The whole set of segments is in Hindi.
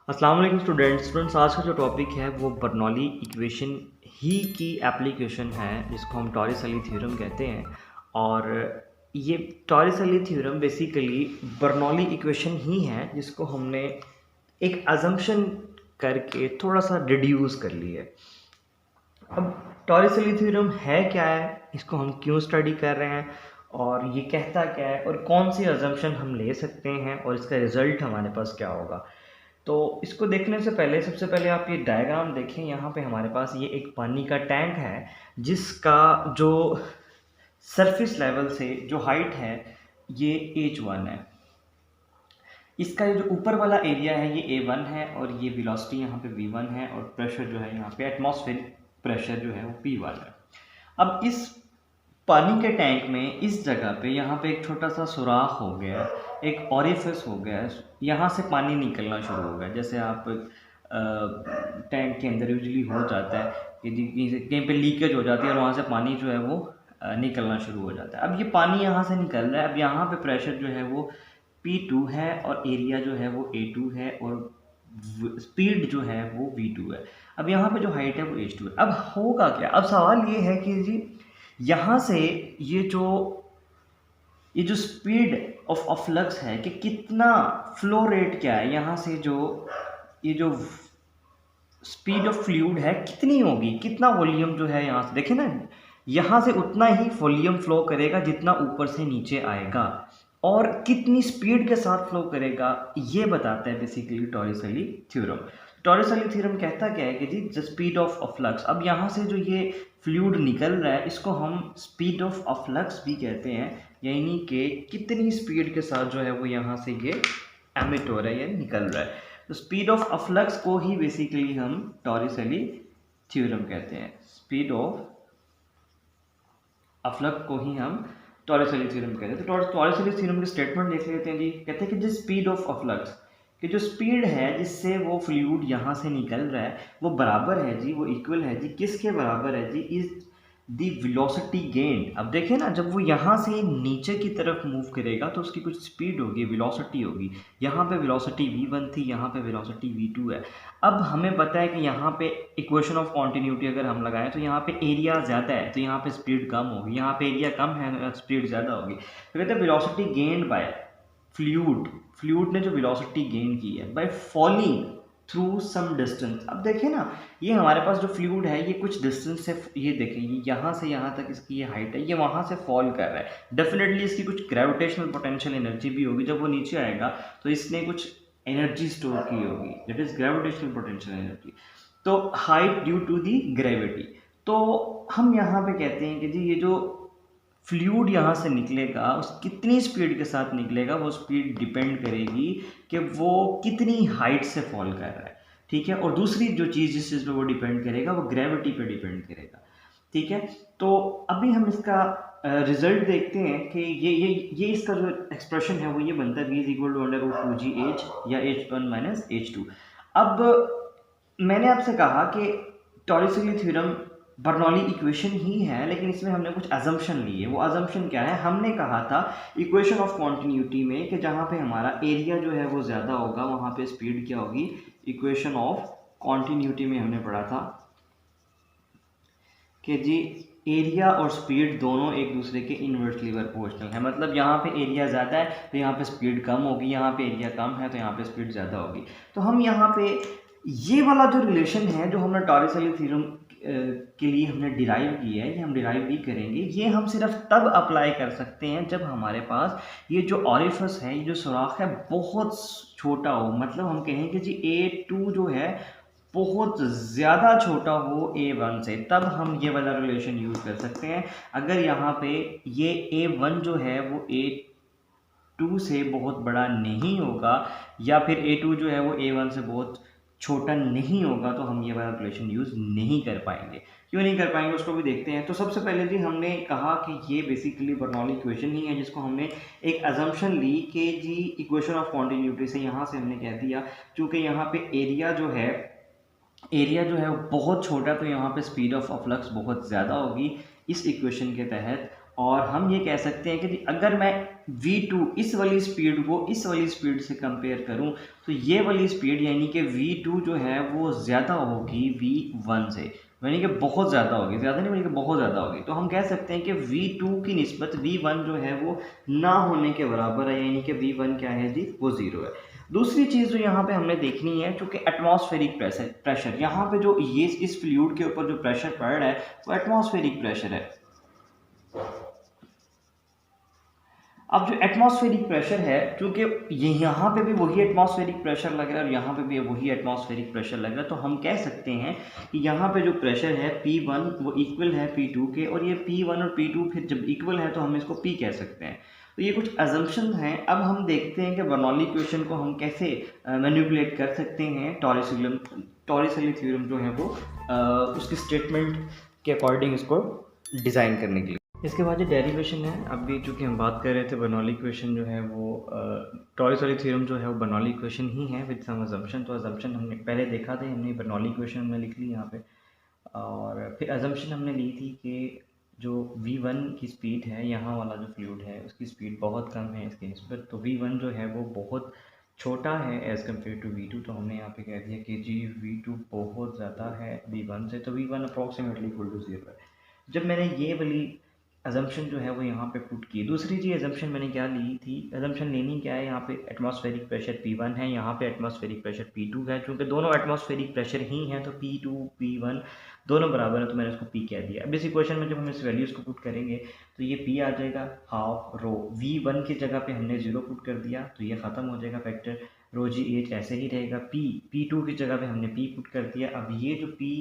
अस्सलाम वालेकुम स्टूडेंट्स आज का जो टॉपिक है वो बर्नौली इक्वेशन ही की एप्लीकेशन है जिसको हम टॉरिस-अली थ्योरम कहते हैं। और ये टॉरिस-अली थ्योरम बेसिकली बर्नौली इक्वेशन ही है जिसको हमने एक अजम्पशन करके थोड़ा सा डिड्यूस कर लिया है। अब टॉरिस-अली थ्योरम है क्या है, इसको हम क्यों स्टडी कर रहे हैं और ये कहता क्या है और कौन सी अजम्पशन हम ले सकते हैं और इसका रिजल्ट हमारे पास क्या होगा। तो इसको देखने से पहले सबसे पहले आप ये डायग्राम देखें। यहाँ पे हमारे पास ये एक पानी का टैंक है जिसका जो सरफेस लेवल से जो हाइट है ये h1 है। इसका ये जो ऊपर वाला एरिया है ये a1 है और ये वेलोसिटी यहाँ पे v1 है और प्रेशर जो है यहाँ पे एटमॉस्फेरिक प्रेशर जो है वो p1 है। अब इस पानी के टैंक में इस जगह पे यहाँ पे एक छोटा सा सुराख हो गया, एक ओरिफिस हो गया, यहाँ से पानी निकलना शुरू हो गया। जैसे आप टैंक के अंदर यूजली हो जाता है कि कहीं पे लीकेज हो जाती है और वहाँ से पानी जो है वो निकलना शुरू हो जाता है। अब ये पानी यहाँ से निकल रहा है, अब यहाँ पे प्रेशर जो है वो P2 है और एरिया जो है वो A2 है और स्पीड जो है वो V2 है। अब यहाँ पे जो हाइट है वो h2 है। अब होगा क्या, अब सवाल ये है कि जी यहाँ से ये जो स्पीड ऑफ फ्लक्स है कि कितना फ्लो रेट क्या है, यहाँ से ये जो स्पीड ऑफ फ्लूइड है कितनी होगी, कितना वॉल्यूम जो है यहाँ से देखें ना, यहाँ से उतना ही वॉल्यूम फ्लो करेगा जितना ऊपर से नीचे आएगा और कितनी स्पीड के साथ फ्लो करेगा ये बताता है बेसिकली टॉरिस-अली थ्योरम। टॉरिस-अली थ्योरम कहता क्या है कि जी द स्पीड ऑफ फ्लक्स, अब यहाँ से जो ये फ्लूइड निकल रहा है इसको हम स्पीड ऑफ फ्लक्स भी कहते हैं, यानी कि कितनी स्पीड के साथ जो है वो यहाँ से ये एमिट हो रहा है या निकल रहा है। तो स्पीड ऑफ अफ्लक्स को ही बेसिकली हम टॉरिस-अली थ्योरम कहते हैं। स्पीड ऑफ अफ्लक्स को ही हम टॉरिस-अली थ्योरम कहते हैं। तो टॉरिस-अली थ्योरम की स्टेटमेंट देख लेते हैं जी। कहते हैं कि जो स्पीड ऑफ अफ्लक्स कि जो स्पीड है जिससे वो फ्लूइड यहाँ से निकल रहा है वो बराबर है जी, वो इक्वल है जी, किसके बराबर है जी, इज दी वेलोसिटी गेन। अब देखिए ना, जब वो यहाँ से नीचे की तरफ मूव करेगा तो उसकी कुछ स्पीड होगी, वेलोसिटी होगी। यहाँ पे वेलोसिटी v1 थी, यहाँ पे वेलोसिटी v2 है। अब हमें पता है कि यहाँ पे इक्वेशन ऑफ कॉन्टिन्यूटी अगर हम लगाएं तो यहाँ पे एरिया ज़्यादा है तो यहाँ पे स्पीड कम होगी, यहाँ पे एरिया कम है स्पीड ज़्यादा होगी। तो कहते हैं वेलोसिटी गेन्ड बाय फ्लूइड ने जो वेलोसिटी गेन की है by falling through some distance. अब देखिए ना, ये हमारे पास जो फ्लूइड है ये कुछ डिस्टेंस से, ये देखें ये यहाँ से यहाँ तक इसकी ये हाइट है, ये वहाँ से फॉल कर रहा है। डेफिनेटली इसकी कुछ ग्रेविटेशनल पोटेंशियल एनर्जी भी होगी, जब वो नीचे आएगा तो इसने कुछ एनर्जी स्टोर की होगी, that is gravitational potential energy. तो height due to the gravity. तो हम यहाँ पे कहते हैं कि जी ये जो फ्लूइड यहाँ से निकलेगा उस कितनी स्पीड के साथ निकलेगा, वो स्पीड डिपेंड करेगी कि वो कितनी हाइट से फॉल कर रहा है। ठीक है, और दूसरी जो चीज़ जिस चीज़ पे वो डिपेंड करेगा वो ग्रेविटी पे डिपेंड करेगा। ठीक है, तो अभी हम इसका रिजल्ट देखते हैं कि ये इसका जो एक्सप्रेशन है वो ये बनता है v is equal to √2gh या h1 माइनस h2। अब मैंने आपसे कहा कि टॉरिस-अली थ्योरम बर्नौली इक्वेशन ही है, लेकिन इसमें हमने कुछ अजम्पशन ली है। वो अजम्पशन क्या है, हमने कहा था इक्वेशन ऑफ कॉन्टिन्यूटी में कि जहाँ पे हमारा एरिया जो है वो ज़्यादा होगा वहाँ पे स्पीड क्या होगी। इक्वेशन ऑफ कॉन्टिन्यूटी में हमने पढ़ा था कि जी एरिया और स्पीड दोनों एक दूसरे के इन्वर्सली प्रोपोर्शनल है। मतलब यहाँ पे एरिया ज़्यादा है तो यहाँ पे स्पीड कम होगी, यहाँ पे एरिया कम है तो यहाँ पे स्पीड ज़्यादा होगी। तो हम यहाँ पे ये वाला जो रिलेशन है जो हमने टॉरिस-अली थ्योरम के लिए हमने डिराइव किया है, ये हम डिराइव भी करेंगे। ये हम सिर्फ तब अप्लाई कर सकते हैं जब हमारे पास ये जो ऑरिफिस है, ये जो सुराख है बहुत छोटा हो। मतलब हम कहें कि जी A2 जो है बहुत ज़्यादा छोटा हो A1 से, तब हम ये वाला रिलेशन यूज़ कर सकते हैं। अगर यहाँ पे ये A1 जो है वो A2 से बहुत बड़ा नहीं होगा या फिर A2 जो है वो A1 से बहुत छोटा नहीं होगा तो हम ये वाला रिलेशन यूज़ नहीं कर पाएंगे। क्यों नहीं कर पाएंगे उसको भी देखते हैं। तो सबसे पहले जी हमने कहा कि ये बेसिकली बर्नौली इक्वेशन ही है जिसको हमने एक अजम्पशन ली कि जी इक्वेशन ऑफ कॉन्टिन्यूटी से यहाँ से हमने कह दिया क्योंकि यहाँ पे एरिया जो है वो बहुत छोटा तो यहाँ पे स्पीड ऑफ फ्लक्स बहुत ज़्यादा होगी इस इक्वेशन के तहत। और हम ये कह सकते हैं कि अगर मैं v2 इस वाली स्पीड को इस वाली स्पीड से कंपेयर करूं तो ये वाली स्पीड यानी कि v2 जो है वो ज़्यादा होगी v1 से, यानी कि बहुत ज़्यादा होगी, ज़्यादा नहीं बल्कि बहुत ज़्यादा होगी। तो हम कह सकते हैं कि v2 की निस्बत v1 जो है वो ना होने के बराबर है, यानी कि v1 क्या है जी, वो 0 है। दूसरी चीज़ जो यहाँ पे हमने देखनी है, चूँकि एटमॉस्फेरिक प्रेशर यहाँ पे जो ये इस फ्लूइड के ऊपर जो प्रेशर पड़ रहा है वो एटमॉस्फेरिक प्रेशर है। अब जो एटमॉस्फेरिक प्रेशर है, क्योंकि ये यहाँ पे भी वही एटमॉस्फेरिक प्रेशर लग रहा है और यहाँ पे भी वही एटमॉस्फेरिक प्रेशर लग रहा है, तो हम कह सकते हैं कि यहाँ पे जो प्रेशर है P1 वो इक्वल है P2 के, और ये P1 और P2 फिर जब इक्वल है तो हम इसको P कह सकते हैं। तो ये कुछ अजम्पशन हैं। अब हम देखते हैं कि बर्नौली इक्वेशन को हम कैसे मैनिपुलेट कर सकते हैं टॉरिसली थ्योरम जो है वो उसकी स्टेटमेंट के अकॉर्डिंग इसको डिज़ाइन करने के लिए। इसके बाद जो डेरिवेशन है, अभी चूँकि हम बात कर रहे थे बर्नौली इक्वेशन जो है वो टॉरिसली थ्योरम जो है वो बर्नौली इक्वेशन ही है विद सम अजम्पशन। तो अजम्पशन हमने पहले देखा था, हमने बर्नौली इक्वेशन में लिख ली यहाँ पे, और फिर अजम्पशन हमने ली थी कि जो v1 की स्पीड है, यहाँ वाला जो फ्लूइड है उसकी स्पीड बहुत कम है इसके निस्बत, तो v1 जो है वो बहुत छोटा है एज़ कम्पेयर टू v2। तो हमने यहाँ पे कह दिया कि जी v2 बहुत ज़्यादा है v1 से, तो v1 अप्रॉक्सीमेटली इक्वल टू 0 है। जब मैंने ये वाली अजम्पशन जो है वो यहाँ पे पुट की, दूसरी चीज़ अजम्पशन मैंने क्या ली थी, अजम्पशन लेनी क्या है, यहाँ पे एटमॉस्फेरिक प्रेशर P1 है, यहाँ पे एटमॉस्फेरिक प्रेशर P2 है। चूँकि दोनों एटमॉस्फेरिक प्रेशर ही हैं तो P2 P1 दोनों बराबर है, तो मैंने इसको P कह दिया। अब इस इक्वेशन में जब हम इस वैल्यूज़ को पुट करेंगे तो ये P आ जाएगा हाफ रो, V1 की जगह पे हमने 0 पुट कर दिया तो ये ख़त्म हो जाएगा फैक्टर, रो जी एच ऐसे ही रहेगा। P2 की जगह पे हमने P पुट कर दिया। अब ये जो P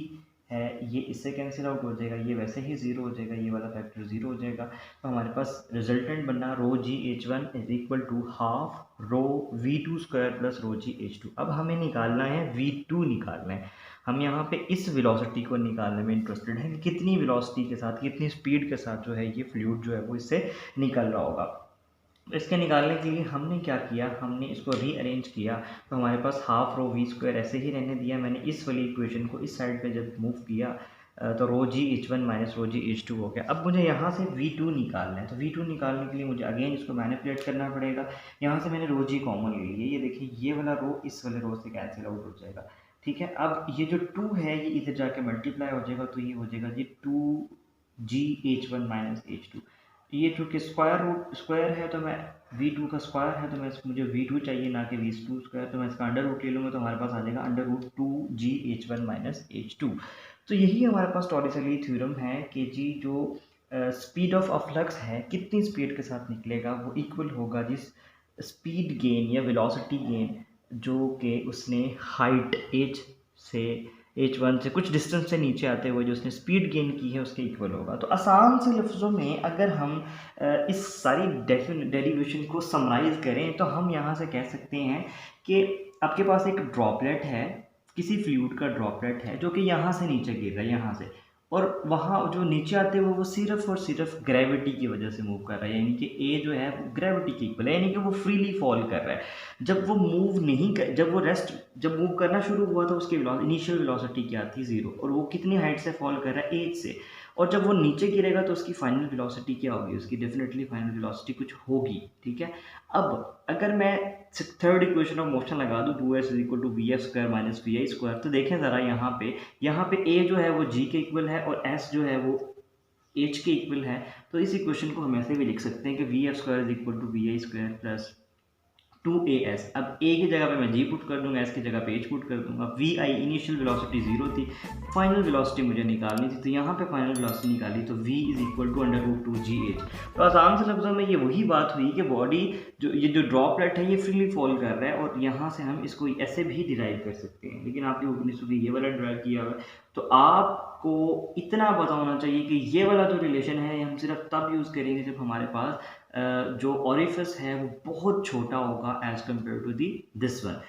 है ये इससे कैंसिल आउट हो जाएगा, ये वैसे ही 0 हो जाएगा, ये वाला फैक्टर 0 हो जाएगा। तो हमारे पास रिजल्टेंट बनना rho G H one is equal to half rho V2 square plus rho G H two. अब हमें निकालना है V2 निकालना है, हम यहाँ पे इस वेलोसिटी को निकालने में इंटरेस्टेड हैं कि कितनी वेलोसिटी के साथ, कितनी स्पीड के साथ जो है ये फ्लूइड जो है वो इससे निकल रहा होगा। इसके निकालने के लिए हमने क्या किया, हमने इसको रीअरेंज किया। तो हमारे पास हाफ रो वी स्क्वायर ऐसे ही रहने दिया। मैंने इस वाली इक्वेशन को इस साइड पे जब मूव किया तो rho G H one minus rho G H two हो गया। अब मुझे यहाँ से V2 निकालना है, तो V2 निकालने के लिए मुझे अगेन इसको मैनिपुलेट करना पड़ेगा। यहाँ से मैंने रो जी कॉमन ले लिया, ये देखिए ये वाला रो इस वाले रो से कैंसिल आउट हो जाएगा, ठीक है। अब ये जो 2 है ये इधर जाके मल्टीप्लाई हो जाएगा, तो ये हो जाएगा जी 2GH1 माइनस H2। ये चूँकि स्क्वायर है तो मैं V2 का स्क्वायर है तो मैं मुझे V2 चाहिए ना कि V2 स्क्वायर, तो मैं इसका अंडर रूट ले लूँगा तो हमारे पास आ जाएगा under root 2GH1 minus H2। तो यही हमारे पास टॉरिसली थ्योरम है कि जी जो स्पीड ऑफ अफ्लक्स है कितनी स्पीड के साथ निकलेगा वो इक्वल होगा जिस स्पीड गेन या वेलोसिटी गेन जो कि उसने हाइट H1 से कुछ डिस्टेंस से नीचे आते हुए जो उसने स्पीड गेन की है उसके इक्वल होगा। तो आसान से लफ्ज़ों में अगर हम इस सारी डेरिवेशन को समराइज़ करें तो हम यहाँ से कह सकते हैं कि आपके पास एक ड्रॉपलेट है, किसी फ्लूइड का ड्रॉपलेट है जो कि यहाँ से नीचे गिर रहा है, यहाँ से, और वहाँ जो नीचे आते हुए वो सिर्फ और सिर्फ ग्रेविटी की वजह से मूव कर रहा है, यानी कि ए जो है वो ग्रेविटी के इक्वल है, यानी कि वो फ्रीली फॉल कर रहा है। जब वो मूव नहीं कर जब मूव करना शुरू हुआ तो उसकी इनिशियल वेलोसिटी क्या थी, 0, और वो कितनी हाइट से फॉल कर रहा है, एज से, और जब वो नीचे गिरेगा तो उसकी फाइनल वेलोसिटी क्या होगी, उसकी डेफिनेटली फाइनल वेलोसिटी कुछ होगी, ठीक है। अब अगर मैं थर्ड इक्वेशन ऑफ मोशन लगा दूँ 2s is equal to v f square minus v i square, तो देखें ज़रा यहाँ पे a जो है वो g के इक्वल है और s जो है वो h के इक्वल है। तो इस इक्वेशन को हम ऐसे भी लिख सकते हैं कि v f square is equal to v i square plus 2as। अब a की जगह पे मैं g पुट कर दूंगा, s की जगह पे h पुट कर दूंगा। vi इनिशियल वेलोसिटी 0 थी, फाइनल वेलोसिटी मुझे निकालनी थी, तो यहाँ पे फाइनल वेलोसिटी निकाली तो v is equal to under root 2gh। तो आसान से लफ्ज़ों में ये वही बात हुई कि बॉडी ये जो ड्रॉपलेट है ये फ्रीली फॉल कर रहा है, और यहाँ से हम इसको ऐसे भी डिराइव कर सकते हैं, लेकिन आपने उपनिषद ये वाला ड्राइव किया हुआ, तो आपको इतना पता होना चाहिए कि ये वाला जो रिलेशन है हम सिर्फ तब यूज़ करेंगे जब हमारे पास जो ऑरिफिस है वो बहुत छोटा होगा as compare to this one.